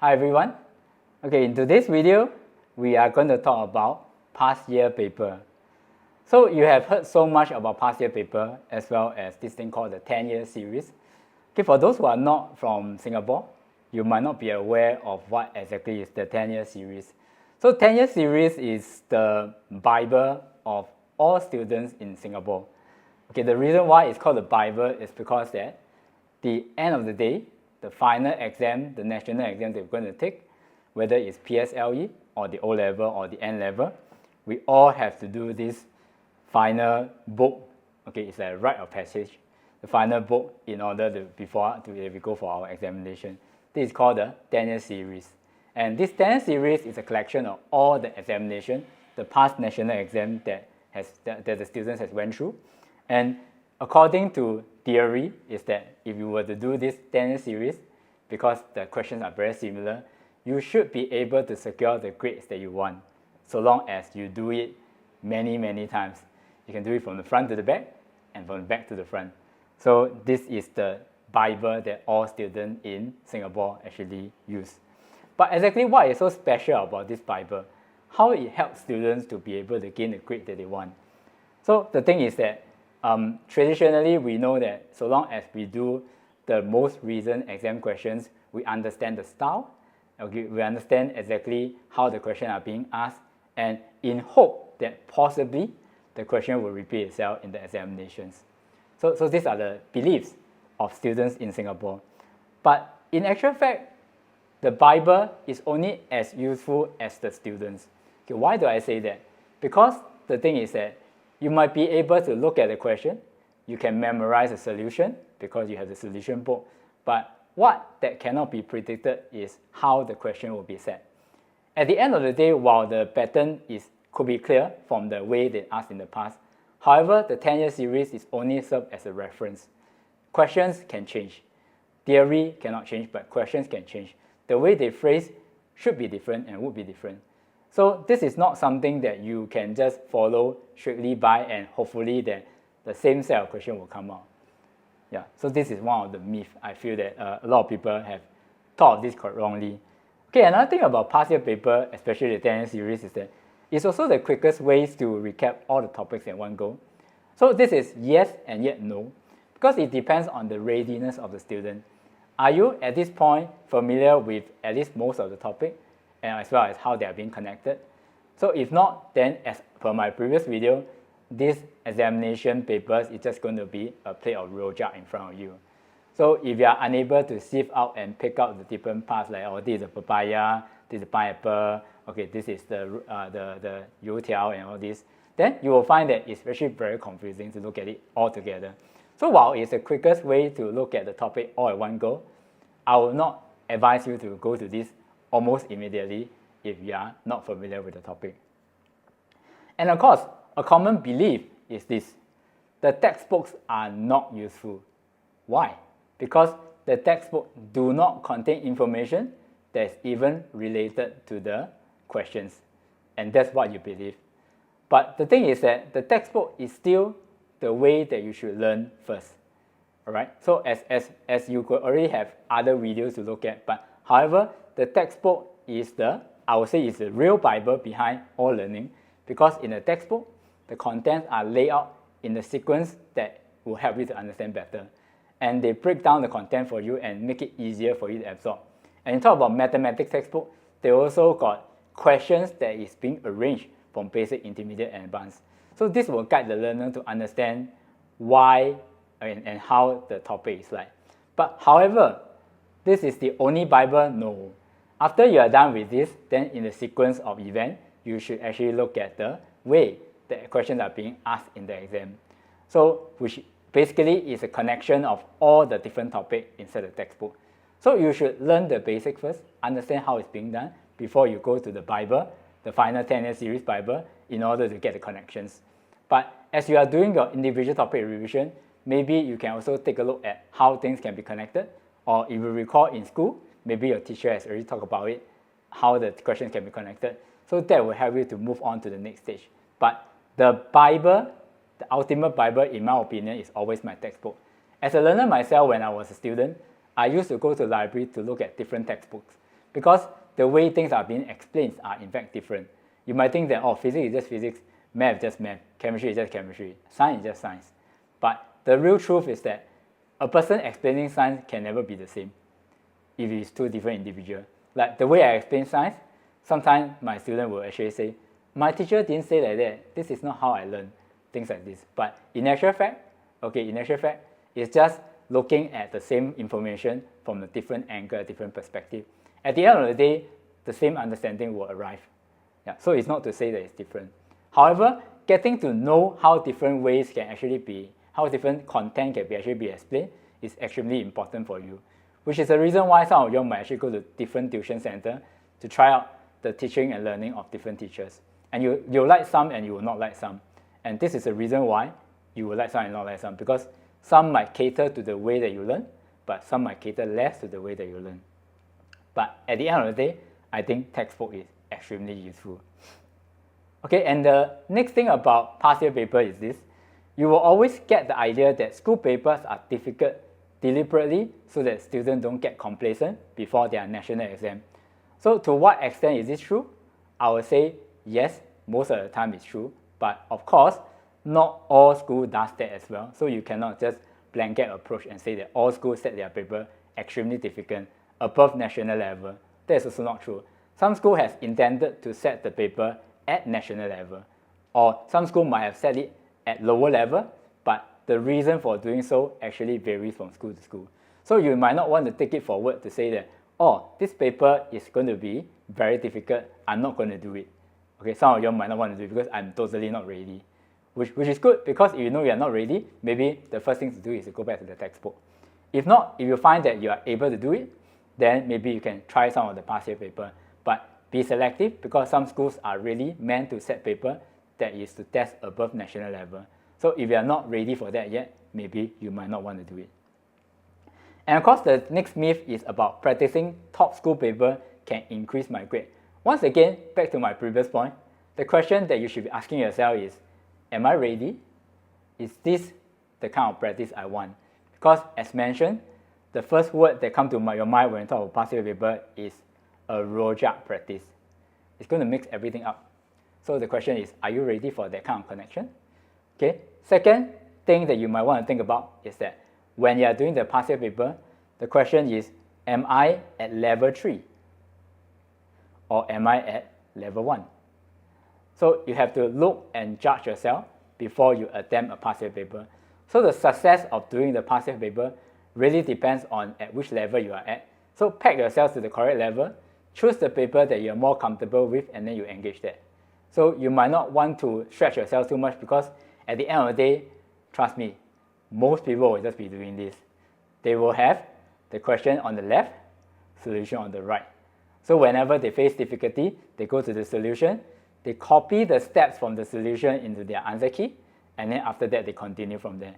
Hi everyone. Okay, in today's video, we are going to talk about past year paper. So you have heard so much about past year paper as well as this thing called the 10-year series. Okay, for those who are not from Singapore, you might not be aware of what exactly is the 10-year series. So 10-year series is the Bible of all students in Singapore. Okay, the reason why it's called the Bible is because that the end of the day, the final exam, the national exam they're going to take, whether it's PSLE or the O-level or the N-level, we all have to do this final book. Okay, it's a rite of passage, the final book in order to before we go for our examination. This is called the 10-year series. And this 10-year series is a collection of all the examination, the past national exam that the students has went through. And according to theory is that if you were to do this 10-year series, because the questions are very similar, you should be able to secure the grades that you want, so long as you do it many times. You can do it from the front to the back and from the back to the front. So this is the Bible that all students in Singapore actually use. But exactly what is so special about this Bible? How it helps students to be able to gain the grade that they want. So the thing is that traditionally we know that so long as we do the most recent exam questions, we understand the style, okay, we understand exactly how the questions are being asked, and in hope that possibly the question will repeat itself in the examinations. So these are the beliefs of students in Singapore. But in actual fact, the Bible is only as useful as the students. Okay, why do I say that? Because the thing is that you might be able to look at the question, you can memorize the solution because you have the solution book, but what that cannot be predicted is how the question will be set. At the end of the day, while the pattern could be clear from the way they asked in the past, however, the 10-year series is only served as a reference. Questions can change. Theory cannot change, but questions can change. The way they phrase should be different and would be different. So this is not something that you can just follow strictly by and hopefully that the same set of questions will come out. Yeah, so this is one of the myths I feel that a lot of people have thought of this wrongly. Okay, another thing about past year paper, especially the 10-year series, is that it's also the quickest ways to recap all the topics in one go. So this is yes and yet no, because it depends on the readiness of the student. Are you at this point familiar with at least most of the topic, and as well as how they are being connected? So if not, then as per my previous video, this examination papers is just going to be a plate of rojak in front of you. So if you are unable to sift out and pick out the different parts, like, oh, this is a papaya, this is a pineapple, okay, this is the youtiao and all this, then you will find that it's actually very confusing to look at it all together. So while it's the quickest way to look at the topic all at one go, I will not advise you to go to this almost immediately if you are not familiar with the topic. And of course, a common belief is this: the textbooks are not useful. Why? Because the textbook do not contain information that's even related to the questions, and that's what you believe. But the thing is that the textbook is still the way that you should learn first. All right. So as you could already have other videos to look at, but however, the textbook is I would say, is the real Bible behind all learning, because in the textbook, the contents are laid out in the sequence that will help you to understand better. And they break down the content for you and make it easier for you to absorb. And you talk about mathematics textbook, they also got questions that is being arranged from basic, intermediate, and advanced. So this will guide the learner to understand why and how the topic is like. But however, this is the only Bible? No. After you are done with this, then in the sequence of events, you should actually look at the way that questions are being asked in the exam. So which basically is a connection of all the different topics inside the textbook. So you should learn the basic first, understand how it's being done before you go to the Bible, the final 10-year series Bible, in order to get the connections. But as you are doing your individual topic revision, maybe you can also take a look at how things can be connected, or if you recall in school, maybe your teacher has already talked about it, how the questions can be connected. So that will help you to move on to the next stage. But the Bible, the ultimate Bible, in my opinion, is always my textbook. As a learner myself, when I was a student, I used to go to the library to look at different textbooks, because the way things are being explained are in fact different. You might think that, oh, physics is just physics, math is just math, chemistry is just chemistry, science is just science. But the real truth is that a person explaining science can never be the same if it's two different individuals. Like the way I explain science, sometimes my student will actually say, my teacher didn't say like that, this is not how I learn, things like this. But in actual fact, it's just looking at the same information from a different angle, a different perspective. At the end of the day, the same understanding will arrive. Yeah, so it's not to say that it's different. However, getting to know how different ways can actually be, how different content can actually be explained is extremely important for you, which is the reason why some of you might actually go to different tuition centers to try out the teaching and learning of different teachers. And you'll like some and you will not like some. And this is the reason why you will like some and not like some, because some might cater to the way that you learn, but some might cater less to the way that you learn. But at the end of the day, I think textbook is extremely useful. Okay, and the next thing about past year paper is this. You will always get the idea that school papers are difficult deliberately so that students don't get complacent before their national exam. So to what extent is this true? I would say yes, most of the time it's true, but of course, not all schools does that as well. So you cannot just blanket approach and say that all schools set their paper extremely difficult above national level. That is also not true. Some school has intended to set the paper at national level, or some school might have set it at lower level, but the reason for doing so actually varies from school to school. So you might not want to take it forward to say that, oh, this paper is going to be very difficult, I'm not going to do it. Okay, some of you might not want to do it because I'm totally not ready, which is good, because if you know you're not ready, maybe the first thing to do is to go back to the textbook. If not, if you find that you are able to do it, then maybe you can try some of the past year paper. But be selective, because some schools are really meant to set paper that is to test above national level. So if you are not ready for that yet, maybe you might not want to do it. And of course, the next myth is about practicing top school paper can increase my grade. Once again, back to my previous point, the question that you should be asking yourself is, am I ready? Is this the kind of practice I want? Because as mentioned, the first word that comes to your mind when you talk about past year paper is a rojak practice. It's going to mix everything up. So the question is, are you ready for that kind of connection? Okay. Second thing that you might want to think about is that when you are doing the past year paper, the question is, am I at level 3? Or am I at level 1? So you have to look and judge yourself before you attempt a past year paper. So the success of doing the past year paper really depends on at which level you are at. So pack yourself to the correct level, choose the paper that you're more comfortable with, and then you engage that. So you might not want to stretch yourself too much, because at the end of the day, trust me, most people will just be doing this. They will have the question on the left, solution on the right. So whenever they face difficulty, they go to the solution, they copy the steps from the solution into their answer key, and then after that, they continue from there.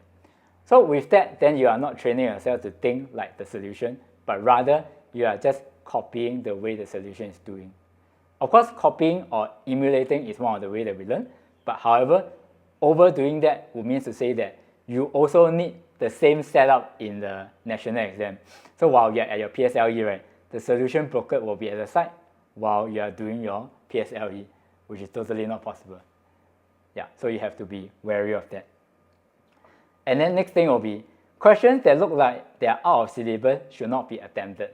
So with that, then you are not training yourself to think like the solution, but rather you are just copying the way the solution is doing. Of course, copying or emulating is one of the ways that we learn, but however, overdoing that would mean to say that you also need the same setup in the national exam. So while you're at your PSLE, right, the solution booklet will be at the side while you are doing your PSLE, which is totally not possible. Yeah, so you have to be wary of that. And then next thing will be, questions that look like they are out of syllabus should not be attempted.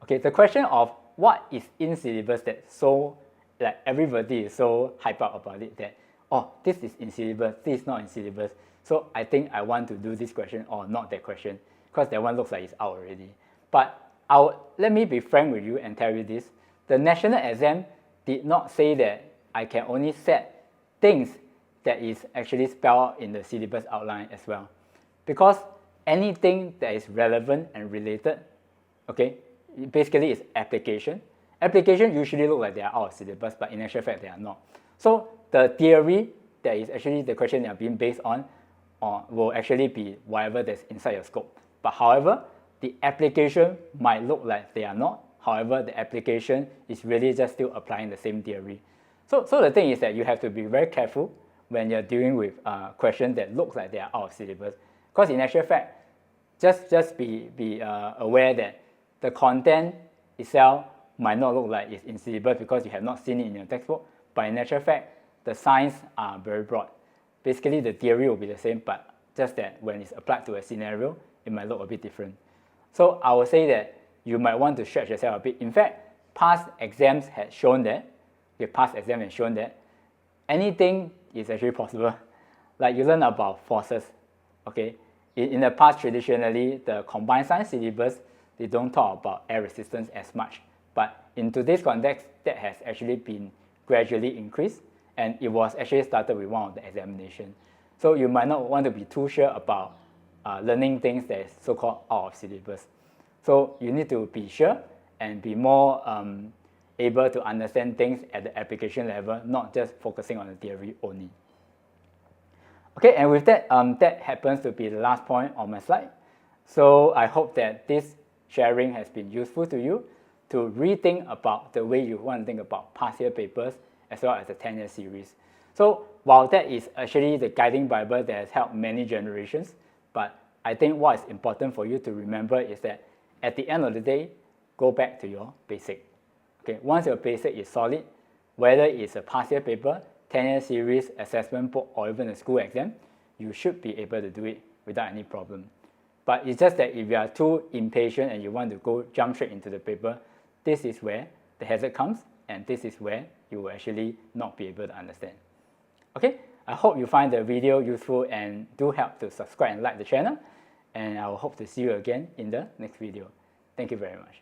Okay, the question of what is in syllabus that so, like everybody is so hyped up about it that, oh, this is in syllabus, this is not in syllabus. So I think I want to do this question or not that question, because that one looks like it's out already. But let me be frank with you and tell you this. The national exam did not say that I can only set things that is actually spelled out in the syllabus outline as well. Because anything that is relevant and related, okay, basically is application. Application usually look like they are out of syllabus, but in actual fact they are not. So the theory that is actually the question that are being based on will actually be whatever that's inside your scope. But however, the application might look like they are not. However, the application is really just still applying the same theory. So the thing is that you have to be very careful when you're dealing with questions that look like they are out of syllabus. Because in actual fact, just be aware that the content itself might not look like it's in syllabus because you have not seen it in your textbook, but in actual fact, the signs are very broad. Basically, the theory will be the same, but just that when it's applied to a scenario, it might look a bit different. So I would say that you might want to stretch yourself a bit. In fact, past exams had shown that, anything is actually possible. Like you learn about forces, okay? In the past, traditionally, the combined science syllabus, they don't talk about air resistance as much. But in today's context, that has actually been gradually increased, and it was actually started with one of the examinations. So you might not want to be too sure about learning things that is so-called out of syllabus. So you need to be sure and be more able to understand things at the application level, not just focusing on the theory only. Okay, and with that, that happens to be the last point on my slide. So I hope that this sharing has been useful to you to rethink about the way you want to think about past year papers as well as the 10-year series. So while that is actually the guiding Bible that has helped many generations, but I think what is important for you to remember is that at the end of the day, go back to your basic. Okay, once your basic is solid, whether it's a past year paper, 10-year series, assessment book, or even a school exam, you should be able to do it without any problem. But it's just that if you are too impatient and you want to jump straight into the paper, this is where the hazard comes, and this is where you will actually not be able to understand. Okay, I hope you find the video useful, and do help to subscribe and like the channel, and I will hope to see you again in the next video. Thank you very much.